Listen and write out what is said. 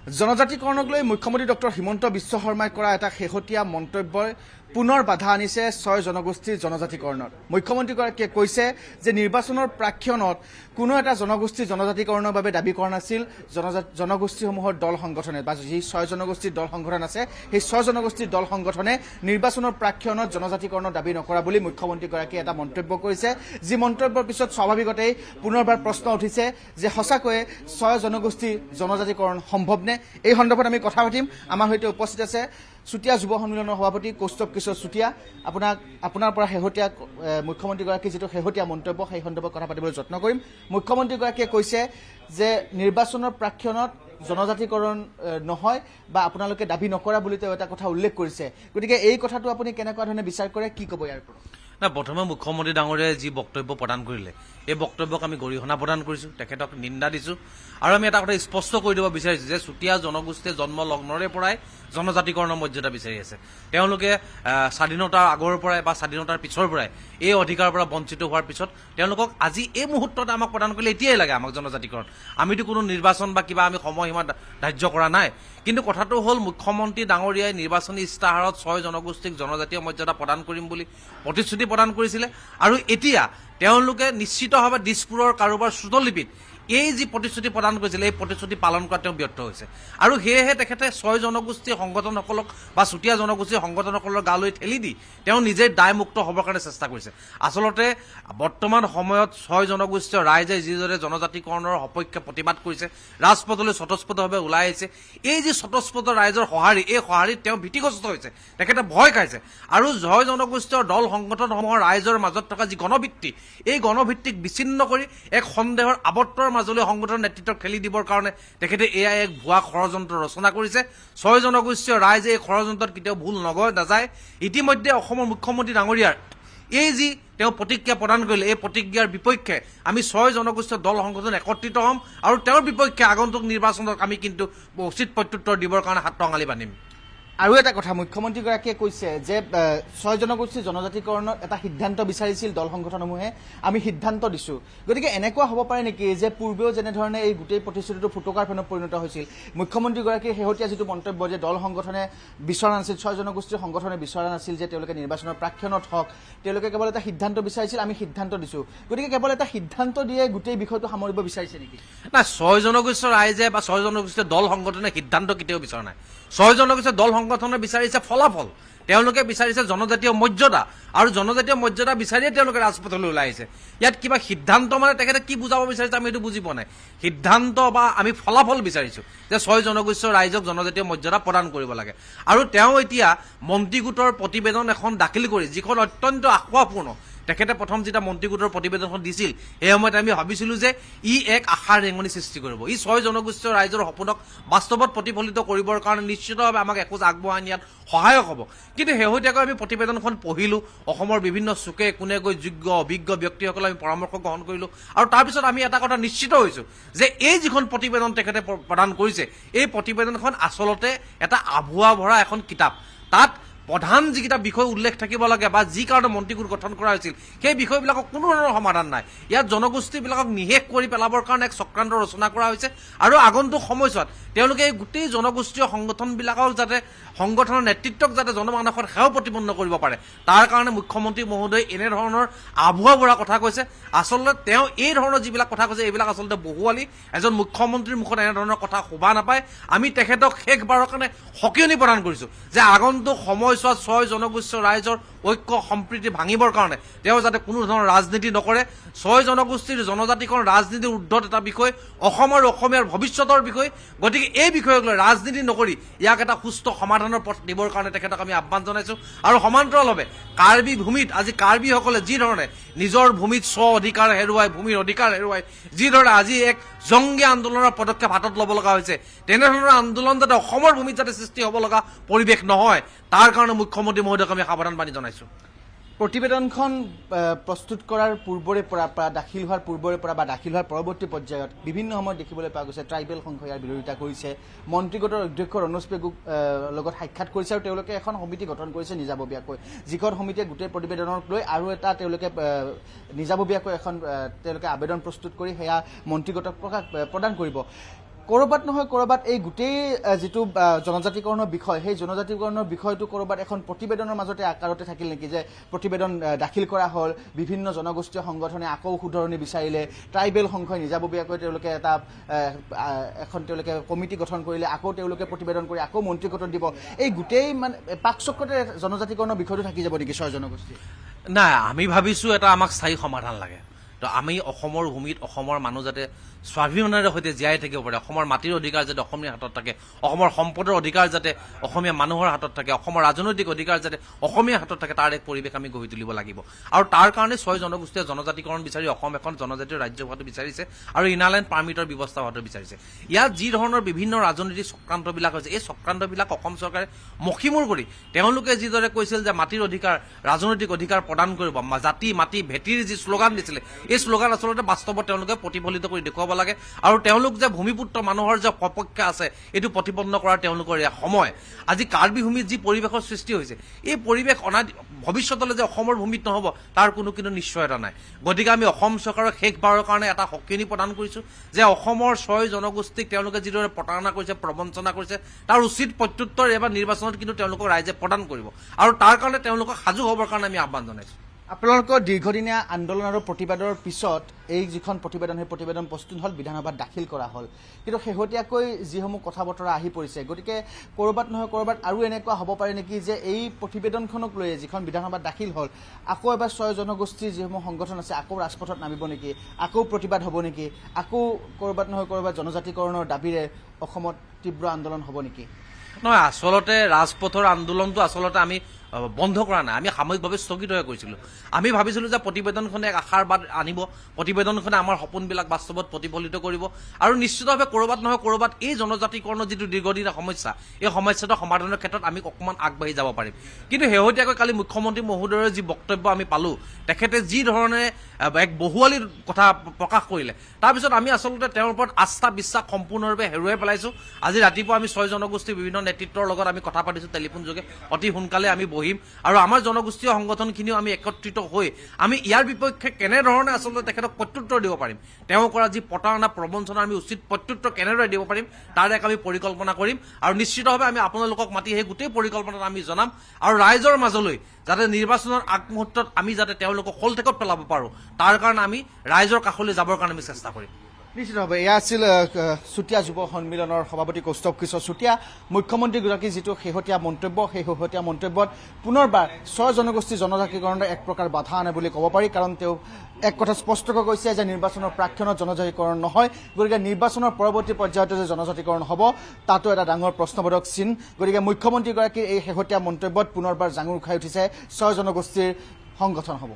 জনজাতিকৰণক লৈ মুখ্যমন্ত্ৰী ডক্টৰ হিমন্ত বিশ্ব শৰ্মাই কৰা এটা শেহতীয়া মন্তব্যই পুনৰ বাধা আনিছে 6 জনগোষ্ঠীৰ জনজাতিকৰণত। মুখ্যমন্ত্ৰীগৰাকীয়ে কৈছে যে নিৰ্বাচনৰ প্ৰাক্ষণত কোনো এটা জনগোষ্ঠীৰ জনজাতিকৰণৰ বাবে দাবী কৰা নাছিল জনগোষ্ঠীসমূহৰ দল সংগঠনে বা যি 6 জনগোষ্ঠীৰ দল সংগঠন আছে সেই 6 জনগোষ্ঠীৰ দল সংগঠনে নিৰ্বাচনৰ প্ৰাক্ষণত জনজাতিকৰণৰ দাবী নকৰা বুলি মুখ্যমন্ত্ৰীগৰাকীয়ে এটা মন্তব্য কৰিছে, যি মন্তব্যৰ পিছত স্বাভাৱিকতেই পুনৰবাৰ প্ৰশ্ন উঠিছে যে সঁচাকৈয়ে 6 জনগোষ্ঠীৰ জনজাতিকৰণ সম্ভৱনে। এই সন্দৰ্ভত আমি কথা পাতিম। আমাৰ সৈতে উপস্থিত আছে চুতীয়া যুৱ সন্মিলনৰ সভাপতি কৌস্তৱ কিশোৰ চুতীয়া। আপোনাৰ পৰা শেহতীয়া মুখ্যমন্ত্ৰীগৰাকীৰ যিটো শেহতীয়া মন্তব্য সেই সন্দৰ্ভত কথা পাতিবলৈ যত্ন কৰিম। মুখ্যমন্ত্ৰীগৰাকীয়ে কৈছে যে নিৰ্বাচনৰ প্ৰাক্ষণত জনজাতিকৰণ নহয় বা আপোনালোকে দাবী নকৰা বুলি তেওঁ এটা কথা উল্লেখ কৰিছে। গতিকে এই কথাটো আপুনি কেনেকুৱা ধৰণে বিচাৰ কৰে, কি ক'ব ইয়াৰ পৰা? না, প্ৰথমে মুখ্যমন্ত্ৰী ডাঙৰীয়াই যি বক্তব্য প্ৰদান কৰিলে এই বক্তব্যক আমি গৰিহণা প্ৰদান কৰিছোঁ, তেখেতক নিন্দা দিছোঁ। আৰু আমি এটা কথা স্পষ্ট কৰি দিব বিচাৰিছোঁ যে চুতীয়া জনগোষ্ঠীয়ে জন্ম লগ্নৰে পৰাই জনজাতিকৰণৰ মৰ্যাদা বিচাৰি আছে। তেওঁলোকে স্বাধীনতাৰ আগৰ পৰাই বা স্বাধীনতাৰ পিছৰ পৰাই এই অধিকাৰৰ পৰা বঞ্চিত হোৱাৰ পিছত তেওঁলোকক আজি এই মুহূৰ্তত আমাক প্ৰদান কৰিলে এতিয়াই লাগে আমাক জনজাতিকৰণ। আমিতো কোনো নিৰ্বাচন বা কিবা আমি সময়সীমা ধাৰ্য কৰা নাই। কিন্তু কথাটো হ'ল মুখ্যমন্ত্ৰী ডাঙৰীয়াই নিৰ্বাচনী ইস্তাহাৰত 6 জনগোষ্ঠীক জনজাতীয় মৰ্যাদা প্ৰদান কৰিম বুলি প্ৰতিশ্ৰুতি প্ৰদান কৰিছিলে। আৰু এতিয়া তেওঁলোকে নিশ্চিতভাৱে দিছপুৰৰ কাৰোবাৰ শ্ৰুতলিপিত এই যি প্ৰতিশ্ৰুতি প্ৰদান কৰিছিলে এই প্ৰতিশ্ৰুতি পালন কৰাত তেওঁ ব্যৰ্থ হৈছে। আৰু সেয়েহে তেখেতে 6 জনগোষ্ঠীৰ সংগঠনসকলক বা চুতীয়া জনগোষ্ঠীৰ সংগঠনসকলৰ গালৈ ঠেলি দি তেওঁ নিজে দায়মুক্ত হ'বৰ কাৰণে চেষ্টা কৰিছে। আচলতে বৰ্তমান সময়ত 6 জনগোষ্ঠীয় ৰাইজে যিদৰে জনজাতিকৰণৰ সপক্ষে প্ৰতিবাদ কৰিছে, ৰাজপথলৈ স্বতঃস্ফূৰ্তভাৱে ওলাই আহিছে, এই যি স্বতঃস্ফূৰ্ত ৰাইজৰ সঁহাৰি, এই সঁহাৰিত তেওঁ ভীতিগ্ৰস্ত হৈছে, তেখেতে ভয় খাইছে। আৰু 6 জনগোষ্ঠীয় দল সংগঠনসমূহৰ ৰাইজৰ মাজত থকা যি গণভিত্তি, এই গণভিত্তিক বিচ্ছিন্ন কৰি এক সন্দেহৰ আৱৰ্তৰ মাজলৈ সংগঠনৰ নেতৃত্বক ঠেলি দিবৰ কাৰণে তেখেতে এয়া এক ভুৱা ষড়যন্ত্ৰ ৰচনা কৰিছে। 6 জনগোষ্ঠীয় ৰাইজে এই ষড়যন্ত্ৰত কেতিয়াও ভুল নাযায়। ইতিমধ্যে অসমৰ মুখ্যমন্ত্ৰী ডাঙৰীয়াৰ এই যি তেওঁ প্ৰতিক্ৰিয়া প্ৰদান কৰিলে এই প্ৰতিক্ৰিয়াৰ বিপক্ষে আমি 6 জনগোষ্ঠীয় দল সংগঠন একত্ৰিত হ'ম আৰু তেওঁৰ বিপক্ষে আগন্তুক নিৰ্বাচনত আমি কিন্তু উচিত প্ৰত্যুত্তৰ দিবৰ কাৰণে হাত টঙালি বান্ধিম। আৰু এটা কথা, মুখ্যমন্ত্ৰীগৰাকীয়ে কৈছে যে 6 জনগোষ্ঠীৰ জনজাতিকৰণত এটা সিদ্ধান্ত বিচাৰিছিল দল সংগঠনসমূহে, আমি সিদ্ধান্ত দিছোঁ। গতিকে এনেকুৱা হ'ব পাৰে নেকি যে পূৰ্বেও যেনেধৰণে এই গোটেই প্ৰতিশ্ৰুতিটো ফুটুকাৰ ফেনত পৰিণত হৈছিল, মুখ্যমন্ত্ৰীগৰাকীৰ শেহতীয়া যিটো মন্তব্য যে দল সংগঠনে বিচৰা নাছিল, 6 জনগোষ্ঠীৰ সংগঠনে বিচৰা নাছিল যে তেওঁলোকে নিৰ্বাচনৰ প্ৰাক্ষণত হওক, তেওঁলোকে কেৱল এটা সিদ্ধান্ত বিচাৰিছিল, আমি সিদ্ধান্ত দিছোঁ। গতিকে কেৱল এটা সিদ্ধান্ত দিয়ে গোটেই বিষয়টো সামৰিব বিচাৰিছে নেকি? না, 6 জনগোষ্ঠীয় ৰাইজে বা 6 জনগোষ্ঠীয় দল সংগঠনে সিদ্ধান্ত কেতিয়াও বিচৰা নাই। 6 জনগোষ্ঠীয় দল সংগঠনে বিচাৰিছে ফলাফল, তেওঁলোকে বিচাৰিছে জনজাতীয় মৰ্যাদা, আৰু জনজাতীয় মৰ্যাদা বিচাৰিয়ে তেওঁলোকে ৰাজপথলৈ ওলাই আহিছে। ইয়াত কিবা সিদ্ধান্ত মানে তেখেতে কি বুজাব বিচাৰিছে আমি এইটো বুজি পোৱা নাই। সিদ্ধান্ত বা আমি ফলাফল বিচাৰিছোঁ যে 6 জনগোষ্ঠীয় ৰাইজক জনজাতীয় মৰ্যাদা প্ৰদান কৰিব লাগে। আৰু তেওঁ এতিয়া মন্ত্ৰী গোটৰ প্ৰতিবেদন এখন দাখিল কৰি, যিখন অত্যন্ত আশাপূৰ্ণ, তেখেতে প্ৰথম যেতিয়া মন্ত্ৰী গোটৰ প্ৰতিবেদনখন দিছিল সেই সময়ত আমি ভাবিছিলোঁ যে ই এক আশাৰ ৰেঙনি সৃষ্টি কৰিব, ই 6 জনগোষ্ঠীয় ৰাইজৰ সপোনক বাস্তৱত প্ৰতিফলিত কৰিবৰ কাৰণে নিশ্চিতভাৱে আমাক এখোজ আগবঢ়াই নিয়াত সহায়ক হ'ব। কিন্তু শেহতীয়াকৈ আমি প্ৰতিবেদনখন পঢ়িলোঁ, অসমৰ বিভিন্ন চুকে কোনে গৈ যোগ্য অভিজ্ঞ ব্যক্তিসকলে আমি পৰামৰ্শ গ্ৰহণ কৰিলোঁ, আৰু তাৰপিছত আমি এটা কথা নিশ্চিত হৈছোঁ যে এই যিখন প্ৰতিবেদন তেখেতে প্ৰদান কৰিছে এই প্ৰতিবেদনখন আচলতে এটা আভুৱা ভৰা এখন কিতাপ। তাত প্ৰধান যিকেইটা বিষয় উল্লেখ থাকিব লাগে বা যি কাৰণে মন্ত্ৰীগোট গঠন কৰা হৈছিল সেই বিষয়বিলাকক কোনো ধৰণৰ সমাধান নাই। ইয়াত জনগোষ্ঠীবিলাকক নিশেষ কৰি পেলাবৰ কাৰণে এক চক্ৰান্ত ৰচনা কৰা হৈছে। আৰু আগন্তুক সময়ছোৱাত তেওঁলোকে এই গোটেই জনগোষ্ঠীয় সংগঠনবিলাকক যাতে সংগঠনৰ নেতৃত্বক যাতে জনমানসত সেৱা প্ৰতিপন্ন কৰিব পাৰে, তাৰ কাৰণে মুখ্যমন্ত্ৰী মহোদয়ে এনেধৰণৰ আভুৱা ভৰা কথা কৈছে। আচলতে তেওঁ এই ধৰণৰ যিবিলাক কথা কৈছে এইবিলাক আচলতে বহুৱালি। এজন মুখ্যমন্ত্ৰীৰ মুখত এনেধৰণৰ কথা শোভা নাপায়। আমি তেখেতক শেষবাৰৰ কাৰণে সকিয়নি প্ৰদান কৰিছোঁ যে আগন্তুক সময়ছোৱাত 6 জনগোষ্ঠীয় ৰাইজৰ ঐক্য সম্প্ৰীতি ভাঙিবৰ কাৰণে তেওঁ যাতে কোনো ধৰণৰ ৰাজনীতি নকৰে। 6 জনগোষ্ঠীৰ জনজাতিকৰণ ৰাজনীতিৰ ঊৰ্ধত এটা বিষয়, অসম আৰু অসমীয়াৰ ভৱিষ্যতৰ বিষয়। গতিকে এই বিষয়ক লৈ ৰাজনীতি নকৰি ইয়াক এটা সুস্থ সমাধানৰ পথ দিবৰ কাৰণে তেখেতক আমি আহ্বান জনাইছোঁ। আৰু সমান্তৰালভাৱে কাৰ্বি ভূমিত আজি কাৰ্বিসকলে যি ধৰণে নিজৰ ভূমিত অধিকাৰ হেৰুৱাই, ভূমিৰ অধিকাৰ হেৰুৱাই যিদৰে আজি এক জংগী আন্দোলনৰ পদক্ষেপ হাতত ল'ব লগা হৈছে, তেনেধৰণৰ আন্দোলন যাতে অসমৰ ভূমিত যাতে সৃষ্টি হ'ব লগা পৰিৱেশ নহয়, তাৰ কাৰণে মুখ্যমন্ত্ৰী মহোদয়ক আমি সাৱধান বাণী জনাইছোঁ। প্ৰতিবেদনখন প্ৰস্তুত কৰাৰ পূৰ্বৰে পৰা দাখিল হোৱাৰ পূৰ্বৰে পৰা বা দাখিল হোৱাৰ পৰৱৰ্তী পৰ্যায়ত বিভিন্ন সময়ত দেখিবলৈ পোৱা গৈছে ট্ৰাইবেল সংঘই ইয়াৰ বিৰোধিতা কৰিছে, মন্ত্ৰী গোটৰ অধ্যক্ষ ৰণোজ পেগুৰ লগত সাক্ষাৎ কৰিছে আৰু তেওঁলোকে এখন সমিতি গঠন কৰিছে নিজাববীয়াকৈ, যিখন সমিতিয়ে গোটেই প্ৰতিবেদনক লৈ আৰু এটা তেওঁলোকে নিজাববীয়াকৈ এখন তেওঁলোকে আবেদন প্ৰস্তুত কৰি সেয়া মন্ত্ৰী গোটক প্ৰদান কৰিব। ক'ৰবাত নহয় ক'ৰবাত এই গোটেই যিটো জনজাতিকৰণৰ বিষয় সেই জনজাতিকৰণৰ বিষয়টো ক'ৰবাত এখন প্ৰতিবেদনৰ মাজতে আকাৰতে থাকিল নেকি যে প্ৰতিবেদন দাখিল কৰা হ'ল বিভিন্ন জনগোষ্ঠীয় সংগঠনে আকৌ শুধৰণি বিচাৰিলে ট্ৰাইবেল সংঘই নিজাববীয়াকৈ তেওঁলোকে এটা এখন তেওঁলোকে কমিটি গঠন কৰিলে আকৌ তেওঁলোকে প্ৰতিবেদন কৰি আকৌ মন্ত্ৰী গঠন দিব এই গোটেই মানে পাকচক্ৰতে জনজাতিকৰণৰ বিষয়টো থাকি যাব নেকি 6 জনগোষ্ঠী নাই আমি ভাবিছোঁ এটা আমাক স্থায়ী সমাধান লাগে তো আমি অসমৰ ভূমিত অসমৰ মানুহ যাতে স্বাভিমানেৰে সৈতে জীয়াই থাকিব পাৰে অসমৰ মাটিৰ অধিকাৰ যাতে অসমীয়াৰ হাতত থাকে অসমৰ সম্পদৰ অধিকাৰ যাতে অসমীয়া মানুহৰ হাতত থাকে অসমৰ ৰাজনৈতিক অধিকাৰ যাতে অসমীয়াৰ হাতত থাকে তাৰ এক পৰিৱেশ আমি গঢ়ি তুলিব লাগিব আৰু তাৰ কাৰণে 6 জনগোষ্ঠীয়ে জনজাতিকৰণ বিচাৰি অসম এখন জনজাতীয় ৰাজ্য হোৱাটো বিচাৰিছে আৰু ইনাৰলেণ্ড পাৰ্মিটৰ ব্যৱস্থা হোৱাটো বিচাৰিছে ইয়াত যি ধৰণৰ বিভিন্ন ৰাজনৈতিক চক্ৰান্তবিলাক হৈছে এই চক্ৰান্তবিলাক অসম চৰকাৰে মষিমূৰ কৰি তেওঁলোকে যিদৰে কৈছিল যে মাটিৰ অধিকাৰ ৰাজনৈতিক অধিকাৰ প্ৰদান কৰিব জাতি মাটি ভেটিৰ যি শ্লোগান দিছিলে এই শ্লোগান আচলতে বাস্তৱত তেওঁলোকে প্ৰতিফলিত কৰি দেখুৱাব লাগে আৰু তেওঁলোক যে ভূমিপুত্ৰ মানুহৰ যে সপক্ষে আছে এইটো প্ৰতিপন্ন কৰাৰ তেওঁলোকৰ সময় আজি কাৰ্বি ভূমিত যি পৰিৱেশৰ সৃষ্টি হৈছে এই পৰিৱেশ ভৱিষ্যতলৈ যে অসমৰ ভূমিত নহ'ব তাৰ কোনো কিন্তু নিশ্চয়তা নাই গতিকে আমি অসম চৰকাৰক শেষবাৰৰ কাৰণে এটা সকিয়নি প্ৰদান কৰিছোঁ যে অসমৰ 6 জনগোষ্ঠীক তেওঁলোকে যিদৰে প্ৰতাৰণা কৰিছে প্ৰবঞ্চনা কৰিছে তাৰ উচিত প্ৰত্যুত্তৰ এবাৰ নিৰ্বাচনত কিন্তু তেওঁলোকক ৰাইজে প্ৰদান কৰিব আৰু তাৰ কাৰণে তেওঁলোকক সাজু হ'বৰ কাৰণে আমি আহ্বান জনাইছোঁ আপোনালোকৰ দীৰ্ঘদিনীয়া আন্দোলন আৰু প্ৰতিবাদৰ পিছত এই যিখন প্ৰতিবেদন সেই প্ৰতিবেদন প্ৰস্তুত হ'ল বিধানসভাত দাখিল কৰা হ'ল কিন্তু শেহতীয়াকৈ যিসমূহ কথা বতৰা আহি পৰিছে গতিকে ক'ৰবাত নহয় ক'ৰবাত আৰু এনেকুৱা হ'ব পাৰে নেকি যে এই প্ৰতিবেদনখনক লৈ যিখন বিধানসভাত দাখিল হ'ল আকৌ এবাৰ 6 জনগোষ্ঠীৰ যিসমূহ সংগঠন আছে আকৌ ৰাজপথত নামিব নেকি আকৌ প্ৰতিবাদ হ'ব নেকি আকৌ ক'ৰবাত নহয় ক'ৰবাত জনজাতিকৰণৰ দাবীৰে অসমত তীব্ৰ আন্দোলন হ'ব নেকি নহয় আচলতে ৰাজপথৰ আন্দোলনটো আচলতে আমি বন্ধ কৰা নাই আমি সাময়িকভাৱে স্থগিত হৈ গৈছিলোঁ আমি ভাবিছিলোঁ যে প্ৰতিবেদনখনে এক আশাৰ বাদ আনিব প্ৰতিবেদনখনে আমাৰ সপোনবিলাক বাস্তৱত প্ৰতিফলিত কৰিব আৰু নিশ্চিতভাৱে ক'ৰবাত নহয় ক'ৰবাত এই জনজাতিকৰণৰ যিটো দীৰ্ঘদিনীয়া সমস্যা এই সমস্যাটো সমাধানৰ ক্ষেত্ৰত আমি অকণমান আগবাঢ়ি যাব পাৰিম কিন্তু শেহতীয়াকৈ কালি মুখ্যমন্ত্ৰী মহোদয়ৰ যি বক্তব্য আমি পালোঁ তেখেতে যি ধৰণে এক বহুৱালীৰ কথা প্ৰকাশ কৰিলে তাৰপিছত আমি আচলতে তেওঁৰ ওপৰত আস্থা বিশ্বাস সম্পূৰ্ণৰূপে হেৰুৱাই পেলাইছোঁ আজি ৰাতিপুৱা আমি 6 জনগোষ্ঠীৰ বিভিন্ন নেতৃত্বৰ লগত আমি কথা পাতিছোঁ টেলিফোন যোগে অতি সোনকালে আমি বহিম আৰু আমাৰ জনগোষ্ঠীয় সংগঠনখিনিও আমি একত্ৰিত হৈ আমি ইয়াৰ বিপক্ষে কেনেধৰণে আচলতে তেখেতক প্ৰত্যুত্তৰ দিব পাৰিম তেওঁ কৰা যি প্ৰতাৰণা প্ৰবঞ্চনা আমি উচিত প্ৰত্যুত্তৰ কেনেদৰে দিব পাৰিম তাৰ এক আমি পৰিকল্পনা কৰিম আৰু নিশ্চিতভাৱে আমি আপোনালোকক মাতি সেই গোটেই পৰিকল্পনাটো আমি জনাম আৰু ৰাইজৰ মাজলৈ যাতে নিৰ্বাচনৰ আগমুহূৰ্তত আমি যাতে তেওঁলোকক শলঠেকত পেলাব পাৰোঁ তাৰ কাৰণে আমি ৰাইজৰ কাষলৈ যাবৰ কাৰণে আমি চেষ্টা কৰিম নিশ্চিতভাৱে এয়া আছিল চুতীয়া যুৱ সন্মিলনৰ সভাপতি কৌস্তভ কিশোৰ চুতীয়া মুখ্যমন্ত্ৰীগৰাকীৰ যিটো শেহতীয়া মন্তব্য সেই শেহতীয়া মন্তব্যত পুনৰবাৰ 6 জনগোষ্ঠী জনজাতিকৰণৰ এক প্ৰকাৰ বাধা আনে বুলি ক'ব পাৰি কাৰণ তেওঁ এক কথা স্পষ্টকৈ কৈছে যে নিৰ্বাচনৰ প্ৰাক্ষণত জনজাতিকৰণ নহয় গতিকে নিৰ্বাচনৰ পৰৱৰ্তী পৰ্যায়ত যে জনজাতিকৰণ হ'ব তাতো এটা ডাঙৰ প্ৰশ্নবোধক চিন গতিকে মুখ্যমন্ত্ৰীগৰাকীৰ এই শেহতীয়া মন্তব্যত পুনৰবাৰ জাঙুৰ খাই উঠিছে 6 জনগোষ্ঠীৰ সংগঠন হ'ব